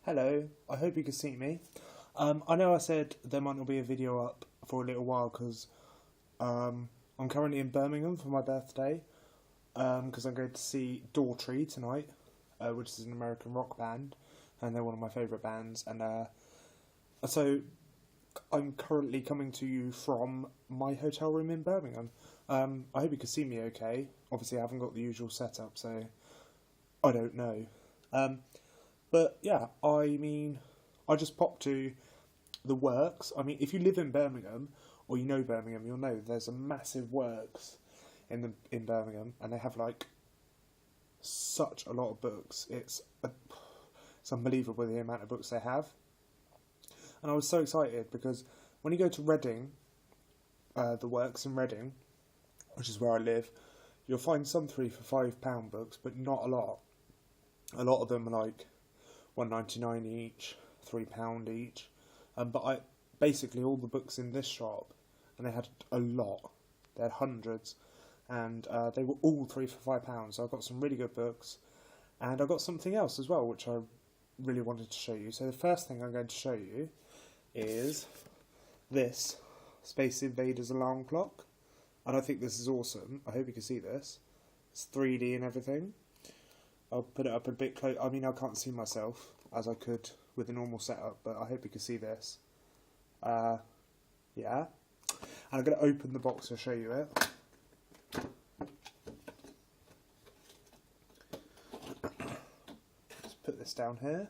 Hello, I hope you can see me. I know I said there might not be a video up for a little while because I'm currently in Birmingham for my birthday because I'm going to see Daughtry tonight, which is an American rock band, and they're one of my favourite bands. And so I'm currently coming to you from my hotel room in Birmingham. I hope you can see me okay. Obviously, I haven't got the usual setup, so I don't know. But yeah, I just popped to the Works. I mean, if you live in Birmingham or you know Birmingham, you'll know there's a massive Works in Birmingham, and they have like such a lot of books. It's unbelievable the amount of books they have, and I was so excited because when you go to Reading, the Works in Reading, which is where I live, you'll find some £3 for £5 books, but not a lot. A lot of them are like £1.99 each, £3 each. But basically all the books in this shop, and they had a lot. They had hundreds, and they were all £3 for £5. So I got some really good books, and I got something else as well, which I really wanted to show you. So the first thing I'm going to show you is this Space Invaders alarm clock, and I think this is awesome. I hope you can see this. It's 3D and everything. I'll put it up a bit close. I mean, I can't see myself as I could with a normal setup, but I hope you can see this. Yeah. And I'm going to open the box to show you it. Just put this down here.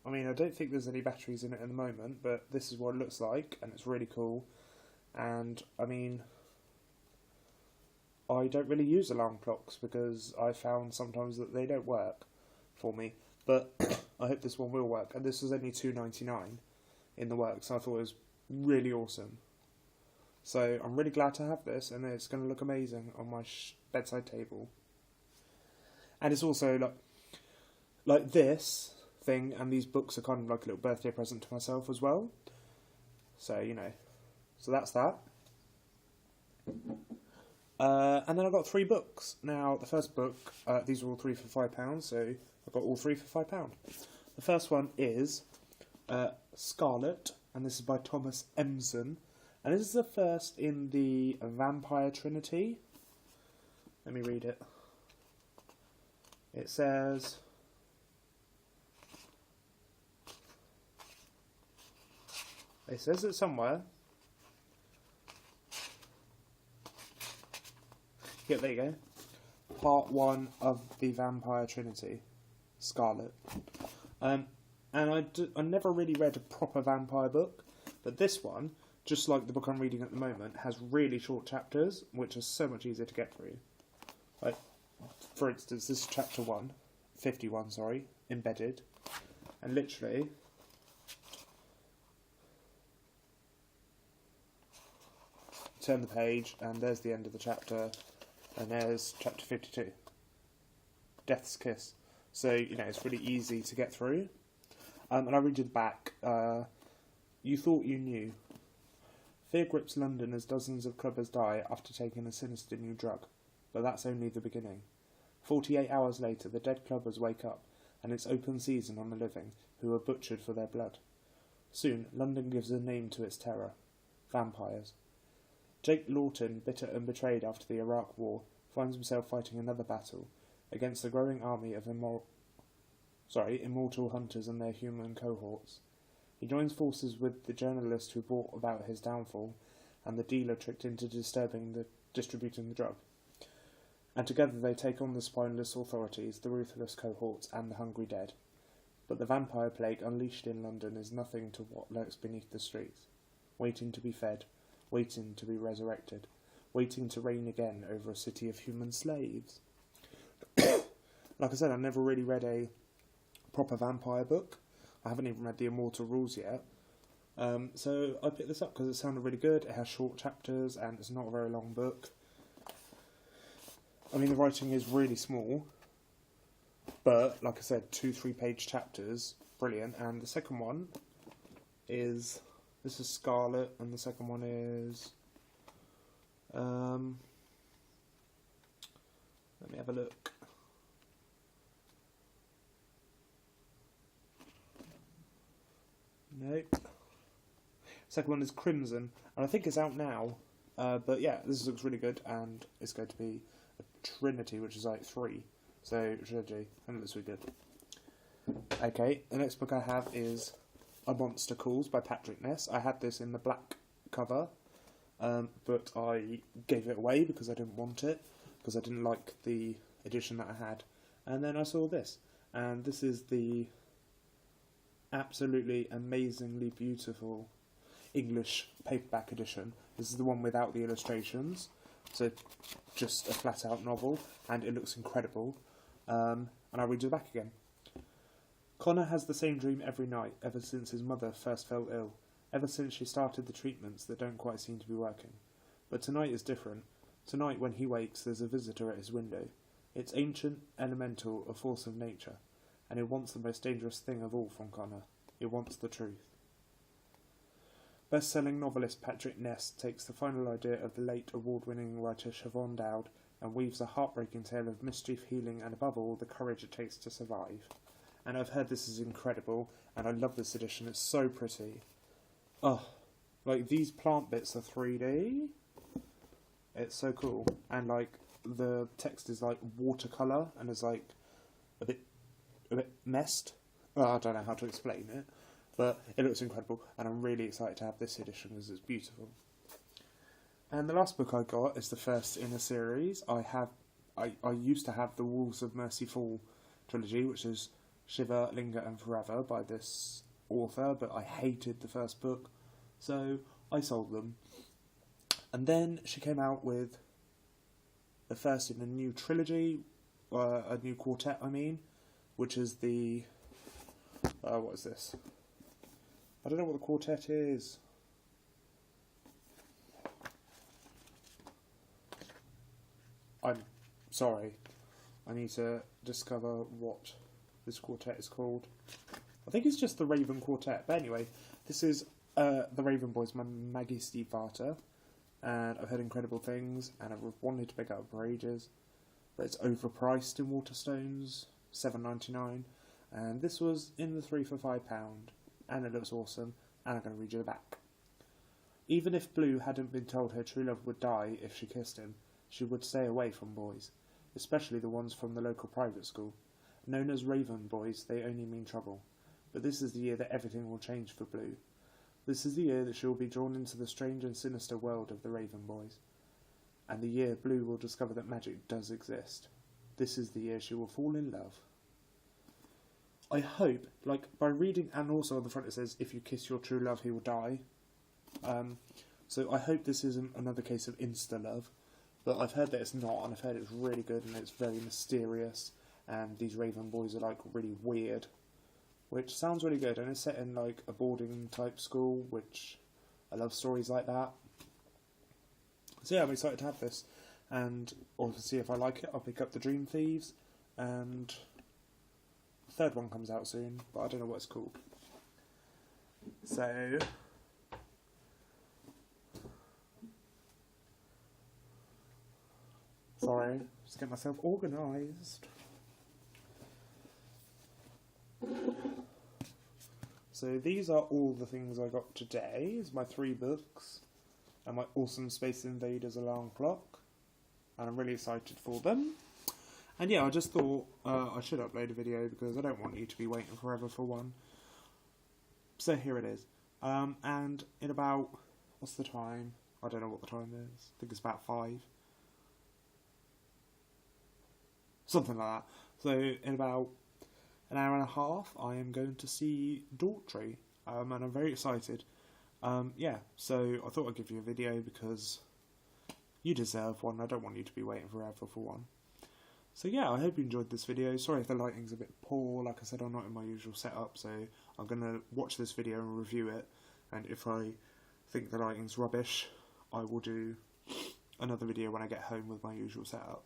I mean, I don't think there's any batteries in it at the moment, but this is what it looks like, and it's really cool. And, I mean, I don't really use alarm clocks because I found sometimes that they don't work for me. But I hope this one will work. And this was only £2.99 in the Works, so I thought it was really awesome. So I'm really glad to have this, and it's going to look amazing on my bedside table. And it's also like this thing, and these books are kind of like a little birthday present to myself as well. So, you know, so that's that. And then I got 3 books. Now, the first book, these are all £3 for £5, so I got all 3 for £5. The first one is Scarlet, and this is by Thomas Emson. And this is the first in the Vampire Trinity. Let me read it. It says, it somewhere. Yeah, there you go. Part 1 of the Vampire Trinity, Scarlet. And I never really read a proper vampire book, but this one, just like the book I'm reading at the moment, has really short chapters, which are so much easier to get through. Like, for instance, this is chapter 51, Embedded, and literally, turn the page, and there's the end of the chapter. And there's chapter 52, Death's Kiss. So, you know, it's really easy to get through. And I read the back. You thought you knew. Fear grips London as dozens of clubbers die after taking a sinister new drug. But that's only the beginning. 48 hours later, the dead clubbers wake up, and it's open season on the living, who are butchered for their blood. Soon, London gives a name to its terror. Vampires. Jake Lawton, bitter and betrayed after the Iraq War, finds himself fighting another battle against the growing army of immortal hunters and their human cohorts. He joins forces with the journalist who brought about his downfall and the dealer tricked into distributing the drug. And together they take on the spineless authorities, the ruthless cohorts, and the hungry dead. But the vampire plague unleashed in London is nothing to what lurks beneath the streets, waiting to be fed, waiting to be resurrected, waiting to reign again over a city of human slaves. Like I said, I've never really read a proper vampire book. I haven't even read the Immortal Rules yet. So I picked this up because it sounded really good. It has short chapters and it's not a very long book. I mean, the writing is really small, but like I said, 2-3 page chapters, brilliant. And the second one is... This is Scarlet, and the second one is... let me have a look. Nope. Second one is Crimson, and I think it's out now. But yeah, this looks really good, and it's going to be a trinity, which is like 3. So, trilogy, and it looks really good. Okay, the next book I have is A Monster Calls by Patrick Ness. I had this in the black cover, but I gave it away because I didn't want it, because I didn't like the edition that I had. And then I saw this, and this is the absolutely amazingly beautiful English paperback edition. This is the one without the illustrations, so just a flat out novel, and it looks incredible. And I'll read you the back again. Connor has the same dream every night ever since his mother first fell ill, ever since she started the treatments that don't quite seem to be working. But tonight is different. Tonight when he wakes there's a visitor at his window. It's ancient, elemental, a force of nature, and it wants the most dangerous thing of all from Connor. It wants the truth. Best-selling novelist Patrick Ness takes the final idea of the late award-winning writer Siobhan Dowd and weaves a heartbreaking tale of mischief, healing, and above all, the courage it takes to survive. And I've heard this is incredible, and I love this edition. It's so pretty. Oh, like these plant bits are 3D. It's so cool, and like the text is like watercolor and is like a bit messed. I don't know how to explain it, but it looks incredible, and I'm really excited to have this edition because it's beautiful. And the last book I got is the first in a series. I used to have the Walls of Mercy Fall trilogy, which is Shiver, Linger and Forever by this author, but I hated the first book, so I sold them. And then she came out with the first in a new trilogy, a new quartet, I mean, which is the... what is this? I don't know what the quartet is. I'm sorry. I need to discover what this quartet is called. I think it's just the Raven Quartet. But anyway, this is the Raven Boys, my Maggie Stiefvater. And I've heard incredible things, and I've wanted to pick it up for ages. But it's overpriced in Waterstones, $7.99. And this was in the 3 for £5. And it looks awesome. And I'm going to read you the back. Even if Blue hadn't been told her true love would die if she kissed him, she would stay away from boys, especially the ones from the local private school. Known as Raven Boys, they only mean trouble. But this is the year that everything will change for Blue. This is the year that she will be drawn into the strange and sinister world of the Raven Boys. And the year Blue will discover that magic does exist. This is the year she will fall in love. I hope, like, by reading, and also on the front it says, if you kiss your true love, he will die. So I hope this isn't another case of insta-love. But I've heard that it's not, and I've heard it's really good, and it's very mysterious, and these Raven Boys are, like, really weird. Which sounds really good, and it's set in, like, a boarding-type school, which I love stories like that. So yeah, I'm excited to have this, and or to see if I like it, I'll pick up the Dream Thieves, and the third one comes out soon, but I don't know what it's called. So... sorry, just get myself organised. So these are all the things I got today. It's my 3 books and my awesome Space Invaders alarm clock, and I'm really excited for them. And yeah, I just thought I should upload a video because I don't want you to be waiting forever for one. So here it is. And in about, what's the time? I don't know what the time is. I think it's about 5. Something like that. So in about an hour and a half, I am going to see Daughtry, and I'm very excited. Yeah, so I thought I'd give you a video because you deserve one. I don't want you to be waiting forever for one. So yeah, I hope you enjoyed this video. Sorry if the lighting's a bit poor. Like I said, I'm not in my usual setup, so I'm going to watch this video and review it. And if I think the lighting's rubbish, I will do another video when I get home with my usual setup.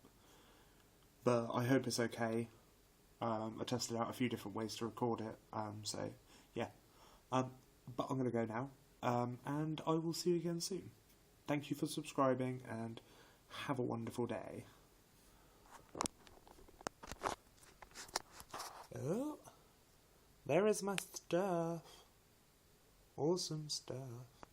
But I hope it's okay. I tested out a few different ways to record it, so yeah. But I'm going to go now, and I will see you again soon. Thank you for subscribing, and have a wonderful day. Oh, there is my stuff. Awesome stuff.